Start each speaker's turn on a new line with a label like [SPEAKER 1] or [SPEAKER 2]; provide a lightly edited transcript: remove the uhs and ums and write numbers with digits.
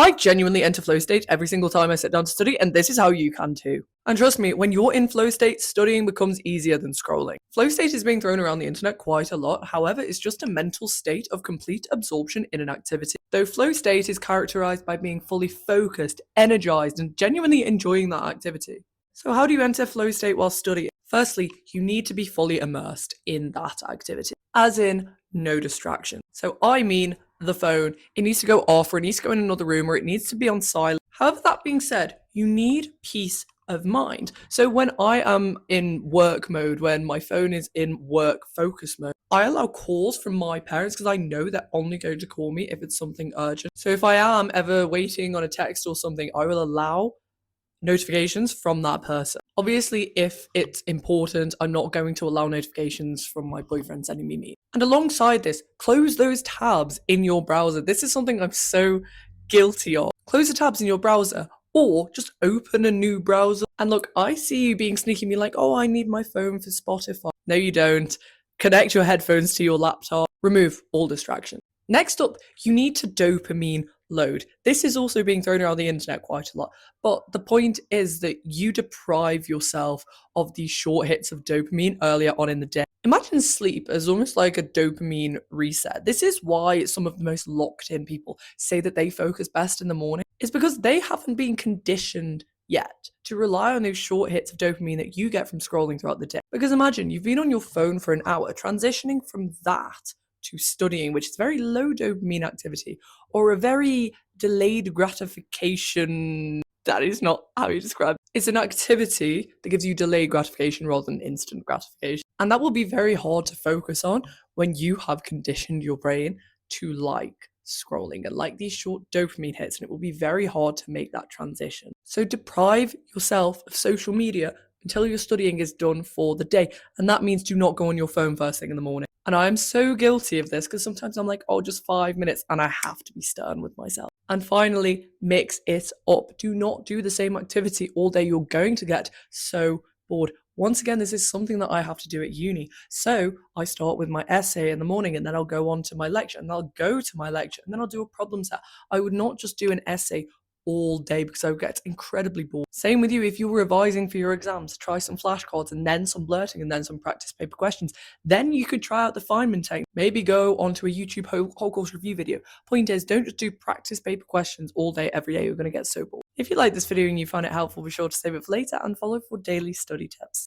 [SPEAKER 1] I genuinely enter flow state every single time I sit down to study, and this is how you can too. And trust me, when you're in flow state, studying becomes easier than scrolling. Flow state is being thrown around the internet quite a lot, however, it's just a mental state of complete absorption in an activity. Though flow state is characterized by being fully focused, energized, and genuinely enjoying that activity. So how do you enter flow state while studying? Firstly, you need to be fully immersed in that activity, as in no distraction. So I mean the phone, it needs to go off, or it needs to go in another room, or it needs to be on silent. However, that being said, you need peace of mind. So when I am in work mode, when my phone is in work focus mode, I allow calls from my parents because I know they're only going to call me if it's something urgent. So if I am ever waiting on a text or something, I will allow notifications from that person. Obviously, if it's important, I'm not going to allow notifications from my boyfriend sending me memes. And alongside this, close those tabs in your browser. This is something I'm so guilty of. Close the tabs in your browser, or just open a new browser. And look, I see you being sneaky, me like, oh, I need my phone for Spotify. No, you don't. Connect your headphones to your laptop. Remove all distractions. Next up, you need to dopamine load. This is also being thrown around the internet quite a lot, but the point is that you deprive yourself of these short hits of dopamine earlier on in the day. Imagine sleep as almost like a dopamine reset. This is why some of the most locked in people say that they focus best in the morning. It's because they haven't been conditioned yet to rely on those short hits of dopamine that you get from scrolling throughout the day. Because imagine you've been on your phone for an hour, transitioning from that to studying, which is very low dopamine activity, or a very delayed gratification. That is not how you describe it. It's an activity that gives you delayed gratification rather than instant gratification. And that will be very hard to focus on when you have conditioned your brain to like scrolling and like these short dopamine hits, and it will be very hard to make that transition. So deprive yourself of social media until your studying is done for the day. And that means do not go on your phone first thing in the morning. And I am so guilty of this because sometimes I'm like, oh, just 5 minutes, and I have to be stern with myself. And finally, mix it up. Do not do the same activity all day. You're going to get so bored. Once again, this is something that I have to do at uni. So I start with my essay in the morning, and then I'll go on to my lecture, and I'll go to my lecture, and then I'll do a problem set. I would not just do an essay all day because I would get incredibly bored. Same with you if you're revising for your exams. Try some flashcards and then some blurting and then some practice paper questions. Then you could try out the Feynman technique. Maybe go onto a YouTube whole course review video. Point is, don't just do practice paper questions all day, every day. You're going to get so bored. If you like this video and you find it helpful, be sure to save it for later and follow for daily study tips.